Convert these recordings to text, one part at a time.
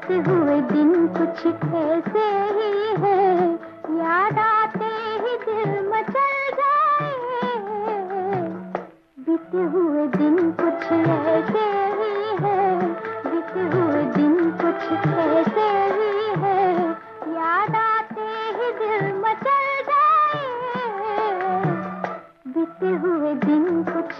बीते हुए दिन कुछ ऐसे ही है, याद आते ही दिल मचल जाए। बीते हुए दिन कुछ ऐसे ही है, बीते हुए दिन कुछ ऐसे ही है, याद आते ही दिल मचल जाए। बीते हुए दिन कुछ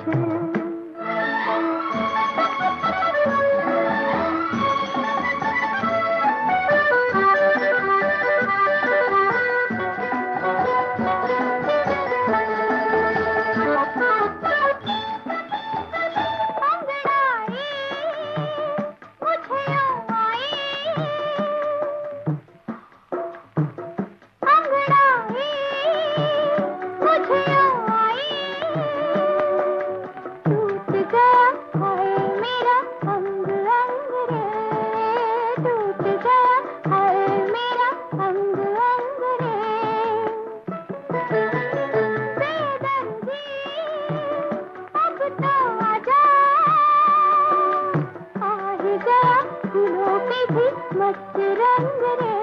मस्त रंग रे,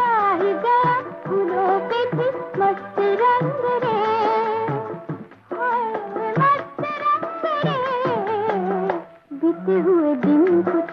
आ ही गया फूलों पे भी मस्त रंग रे, हाय मस्त रंग रे। बीते हुए दिन कुछ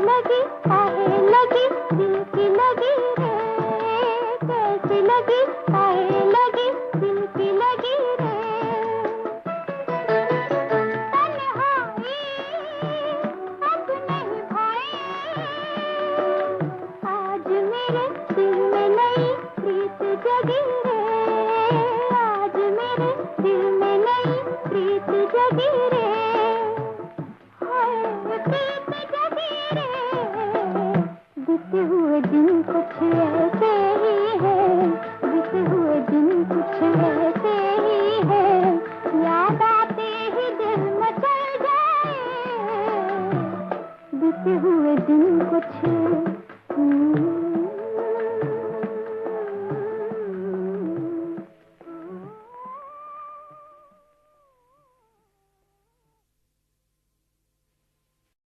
लगी काहे लगी दिल की लगी रे, कैसी लगी काहे लगी दिल की लगी रे। तन्हाई अब नहीं भाई, आज मेरे दिल में नई प्रीत जगी रे, आज मेरे दिल में नई प्रीत जगी रे, हाय प्रीत जगी रे। बीते हुए दिन कुछ ऐसे ही है, बीते हुए दिन कुछ ऐसे ही है, याद आते ही दिल मचल जाए। बीते हुए दिन कुछ